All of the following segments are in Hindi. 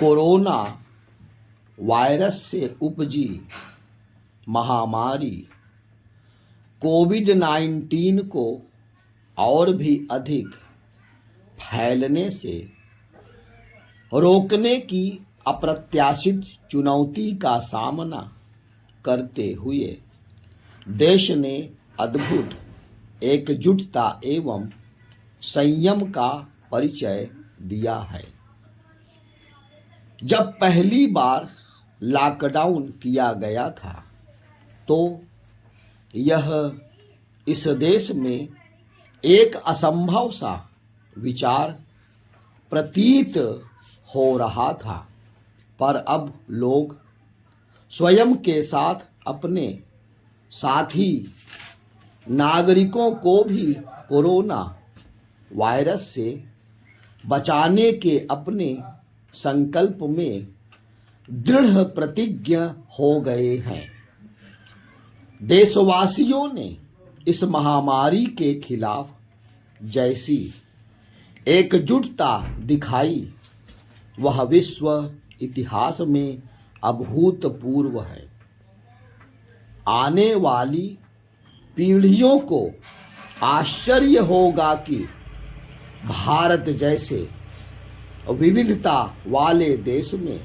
कोरोना वायरस से उपजी महामारी कोविड-19 को और भी अधिक फैलने से रोकने की अप्रत्याशित चुनौती का सामना करते हुए देश ने अद्भुत एकजुटता एवं संयम का परिचय दिया है। जब पहली बार लॉकडाउन किया गया था तो यह इस देश में एक असंभव सा विचार प्रतीत हो रहा था, पर अब लोग स्वयं के साथ अपने साथी नागरिकों को भी कोरोना वायरस से बचाने के अपने संकल्प में दृढ़ प्रतिज्ञ हो गए हैं। देशवासियों ने इस महामारी के खिलाफ जैसी एकजुटता दिखाई वह विश्व इतिहास में अभूतपूर्व है। आने वाली पीढ़ियों को आश्चर्य होगा कि भारत जैसे विविधता वाले देश में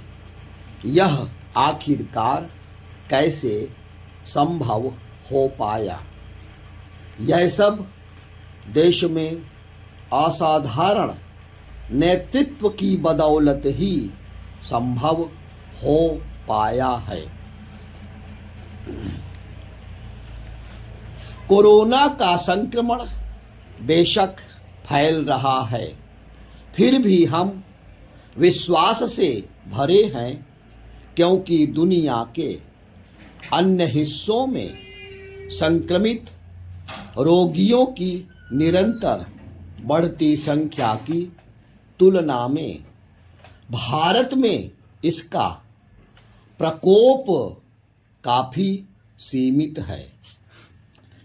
यह आखिरकार कैसे संभव हो पाया। यह सब देश में असाधारण नेतृत्व की बदौलत ही संभव हो पाया है। कोरोना का संक्रमण बेशक फैल रहा है, फिर भी हम विश्वास से भरे हैं, क्योंकि दुनिया के अन्य हिस्सों में संक्रमित रोगियों की निरंतर बढ़ती संख्या की तुलना में भारत में इसका प्रकोप काफी सीमित है।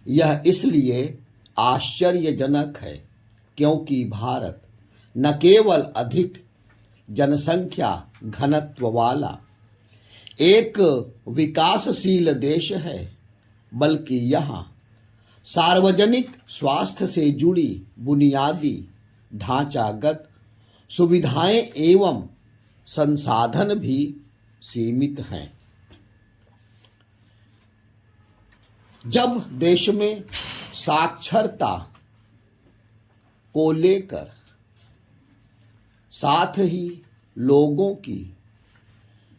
यह इसलिए आश्चर्यजनक है क्योंकि भारत न केवल अधिक जनसंख्या घनत्व वाला एक विकासशील देश है, बल्कि यहाँ सार्वजनिक स्वास्थ्य से जुड़ी बुनियादी ढांचागत सुविधाएं एवं संसाधन भी सीमित हैं। जब देश में साक्षरता को लेकर साथ ही लोगों की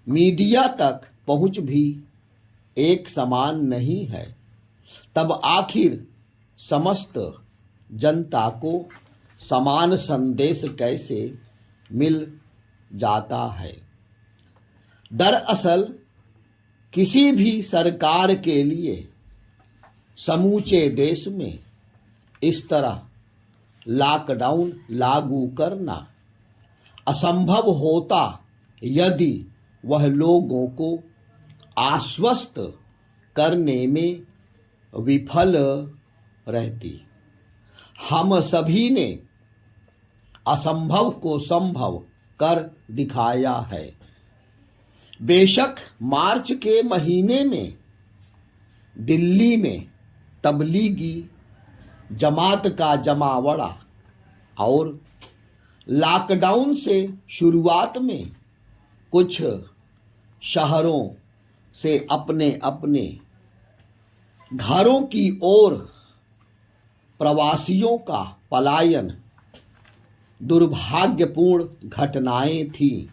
मीडिया तक पहुंच भी एक समान नहीं है, तब आखिर समस्त जनता को समान संदेश कैसे मिल जाता है। दरअसल किसी भी सरकार के लिए समूचे देश में इस तरह लॉकडाउन लागू करना असंभव होता यदि वह लोगों को आश्वस्त करने में विफल रहती। हम सभी ने असंभव को संभव कर दिखाया है। बेशक मार्च के महीने में दिल्ली में तबलीगी जमात का जमावड़ा और लॉकडाउन से शुरुआत में कुछ शहरों से अपने अपने घरों की ओर प्रवासियों का पलायन दुर्भाग्यपूर्ण घटनाएं थी,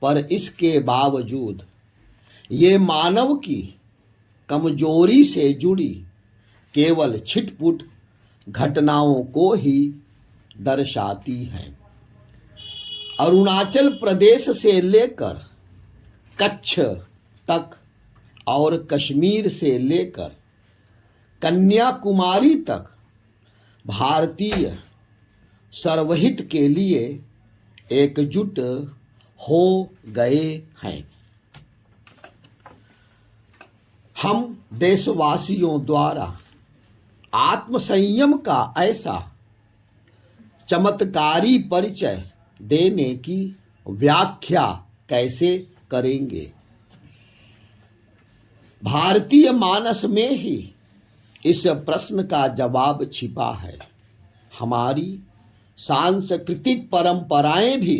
पर इसके बावजूद ये मानव की कमजोरी से जुड़ी केवल छिटपुट घटनाओं को ही दर्शाती हैं। अरुणाचल प्रदेश से लेकर कच्छ तक और कश्मीर से लेकर कन्याकुमारी तक भारतीय सर्वहित के लिए एकजुट हो गए हैं। हम देशवासियों द्वारा आत्मसंयम का ऐसा चमत्कारी परिचय देने की व्याख्या कैसे करेंगे। भारतीय मानस में ही इस प्रश्न का जवाब छिपा है। हमारी सांस्कृतिक परंपराएं भी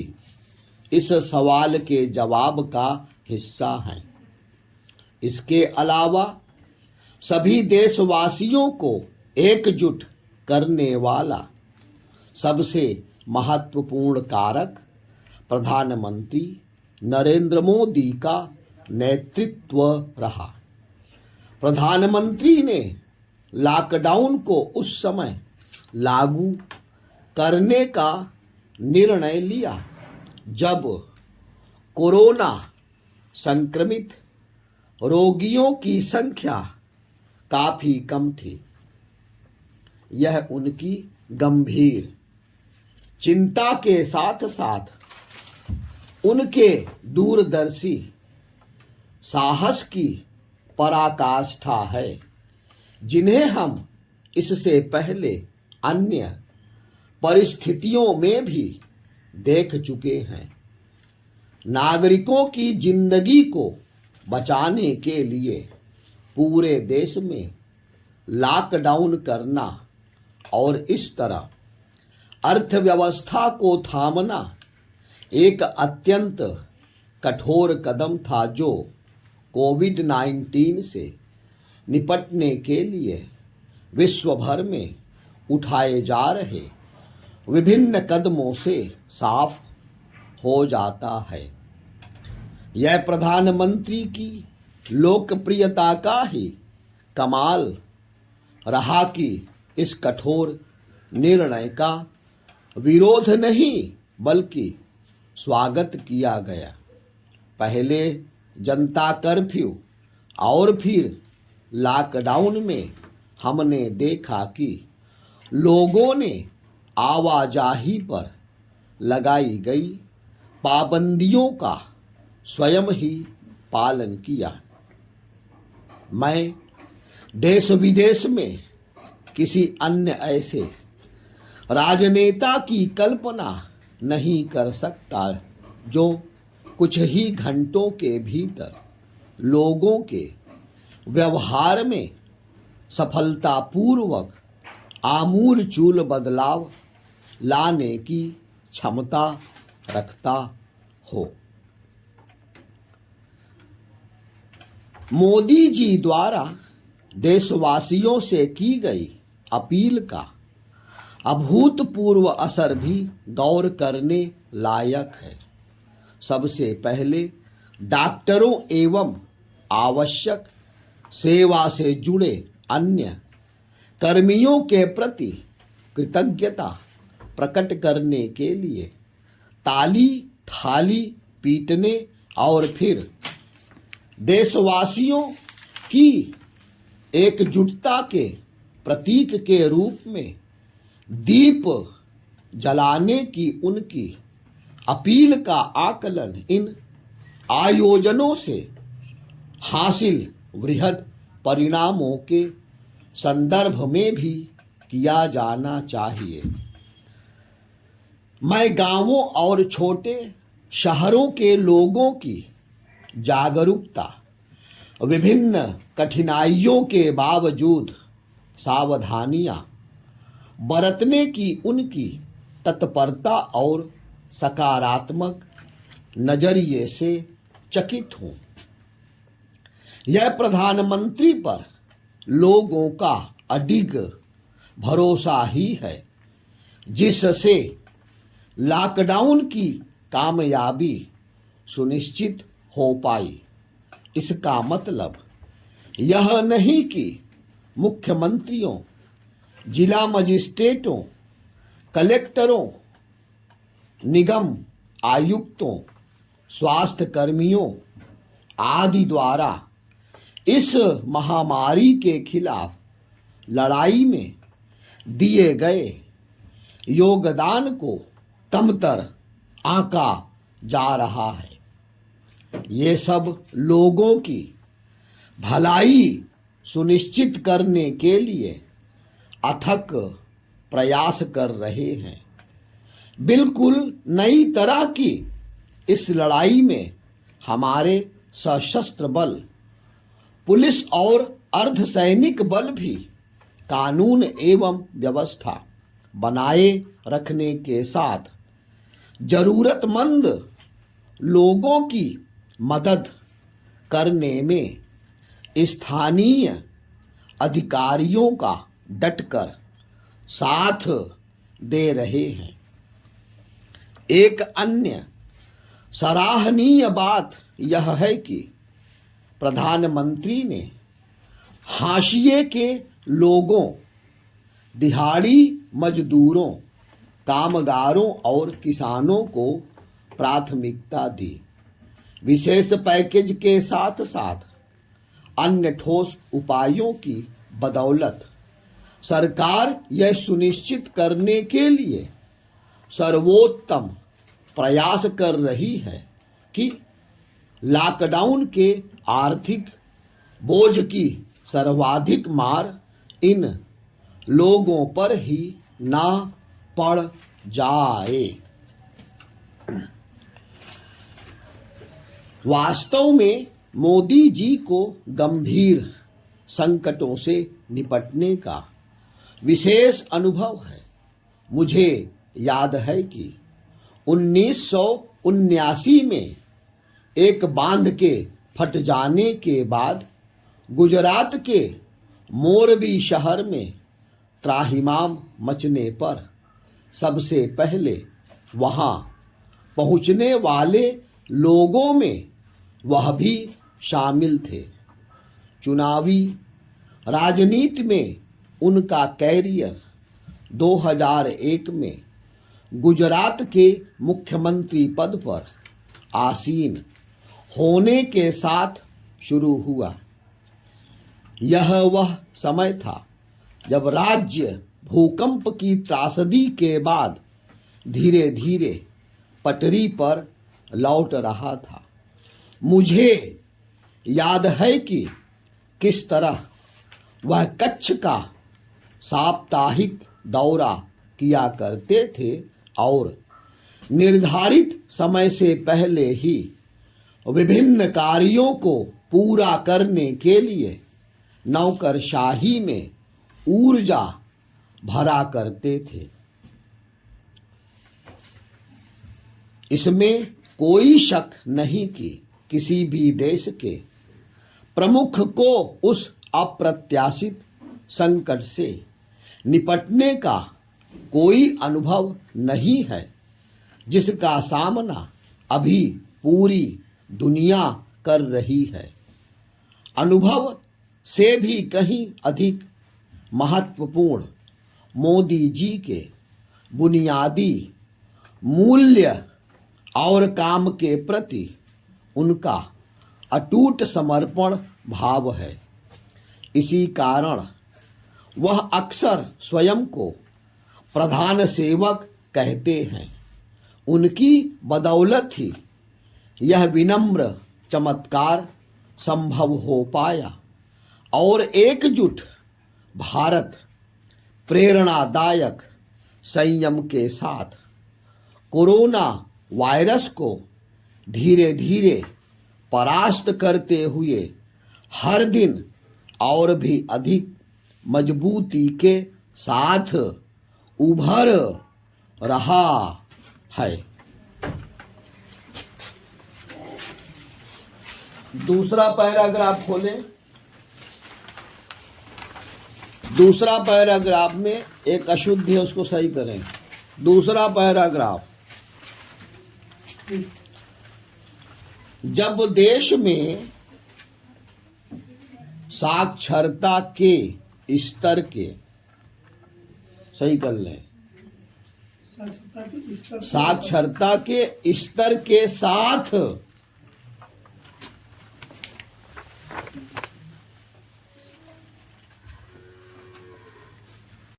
इस सवाल के जवाब का हिस्सा हैं। इसके अलावा सभी देशवासियों को एकजुट करने वाला सबसे महत्वपूर्ण कारक प्रधानमंत्री नरेंद्र मोदी का नेतृत्व रहा। प्रधानमंत्री ने लॉकडाउन को उस समय लागू करने का निर्णय लिया जब कोरोना संक्रमित रोगियों की संख्या काफी कम थी। यह उनकी गंभीर चिंता के साथ साथ उनके दूरदर्शी साहस की पराकाष्ठा है, जिन्हें हम इससे पहले अन्य परिस्थितियों में भी देख चुके हैं। नागरिकों की जिंदगी को बचाने के लिए पूरे देश में लॉकडाउन करना और इस तरह अर्थव्यवस्था को थामना एक अत्यंत कठोर कदम था, जो कोविड-19 से निपटने के लिए विश्व भर में उठाए जा रहे विभिन्न कदमों से साफ हो जाता है। यह प्रधानमंत्री की लोकप्रियता का ही कमाल रहा कि इस कठोर निर्णय का विरोध नहीं बल्कि स्वागत किया गया। पहले जनता कर्फ्यू और फिर लॉकडाउन में हमने देखा कि लोगों ने आवाजाही पर लगाई गई पाबंदियों का स्वयं ही पालन किया। मैं देश विदेश में किसी अन्य ऐसे राजनेता की कल्पना नहीं कर सकता जो कुछ ही घंटों के भीतर लोगों के व्यवहार में सफलतापूर्वक आमूलचूल बदलाव लाने की क्षमता रखता हो। मोदी जी द्वारा देशवासियों से की गई अपील का अभूतपूर्व असर भी गौर करने लायक है। सबसे पहले डॉक्टरों एवं आवश्यक सेवा से जुड़े अन्य कर्मियों के प्रति कृतज्ञता प्रकट करने के लिए ताली थाली पीटने और फिर देशवासियों की एकजुटता के प्रतीक के रूप में दीप जलाने की उनकी अपील का आकलन इन आयोजनों से हासिल वृहद परिणामों के संदर्भ में भी किया जाना चाहिए। मैं गांवों और छोटे शहरों के लोगों की जागरूकता, विभिन्न कठिनाइयों के बावजूद सावधानियां बरतने की उनकी तत्परता और सकारात्मक नजरिए से चकित हूं। यह प्रधानमंत्री पर लोगों का अडिग भरोसा ही है जिससे लॉकडाउन की कामयाबी सुनिश्चित हो पाई। इसका मतलब यह नहीं कि मुख्यमंत्रियों, जिला मजिस्ट्रेटों, कलेक्टरों, निगम आयुक्तों, स्वास्थ्य कर्मियों आदि द्वारा इस महामारी के खिलाफ लड़ाई में दिए गए योगदान को कमतर आंका जा रहा है। ये सब लोगों की भलाई सुनिश्चित करने के लिए अथक प्रयास कर रहे हैं। बिल्कुल नई तरह की इस लड़ाई में हमारे सशस्त्र बल, पुलिस और अर्धसैनिक बल भी कानून एवं व्यवस्था बनाए रखने के साथ जरूरतमंद लोगों की मदद करने में स्थानीय अधिकारियों का डटकर साथ दे रहे हैं। एक अन्य सराहनीय बात यह है कि प्रधानमंत्री ने हाशिए के लोगों, दिहाड़ी मजदूरों, कामगारों और किसानों को प्राथमिकता दी। विशेष पैकेज के साथ साथ अन्य ठोस उपायों की बदौलत सरकार यह सुनिश्चित करने के लिए सर्वोत्तम प्रयास कर रही है कि लॉकडाउन के आर्थिक बोझ की सर्वाधिक मार इन लोगों पर ही ना पड़ जाए। वास्तव में मोदी जी को गंभीर संकटों से निपटने का विशेष अनुभव है। मुझे याद है कि 1979 में एक बांध के फट जाने के बाद गुजरात के मोरबी शहर में त्राहिमाम मचने पर सबसे पहले वहां पहुंचने वाले लोगों में वह भी शामिल थे। चुनावी राजनीति में उनका कैरियर 2001 में गुजरात के मुख्यमंत्री पद पर आसीन होने के साथ शुरू हुआ। यह वह समय था जब राज्य भूकंप की त्रासदी के बाद धीरे धीरे पटरी पर लौट रहा था। मुझे याद है कि किस तरह वह कच्छ का साप्ताहिक दौरा किया करते थे और निर्धारित समय से पहले ही विभिन्न कार्यों को पूरा करने के लिए नौकरशाही में ऊर्जा भरा करते थे। इसमें कोई शक नहीं कि किसी भी देश के प्रमुख को उस अप्रत्याशित संकट से निपटने का कोई अनुभव नहीं है जिसका सामना अभी पूरी दुनिया कर रही है। अनुभव से भी कहीं अधिक महत्वपूर्ण मोदी जी के बुनियादी मूल्य और काम के प्रति उनका अटूट समर्पण भाव है। इसी कारण वह अक्सर स्वयं को प्रधान सेवक कहते हैं। उनकी बदौलत ही यह विनम्र चमत्कार संभव हो पाया और एकजुट भारत प्रेरणादायक संयम के साथ कोरोना वायरस को धीरे धीरे परास्त करते हुए हर दिन और भी अधिक मजबूती के साथ उभर रहा है। दूसरा पैराग्राफ खोलें। दूसरा पैराग्राफ में एक अशुद्धि है, उसको सही करें। दूसरा पैराग्राफ, जब देश में साक्षरता के स्तर के, सही कर लें, साक्षरता के स्तर के साथ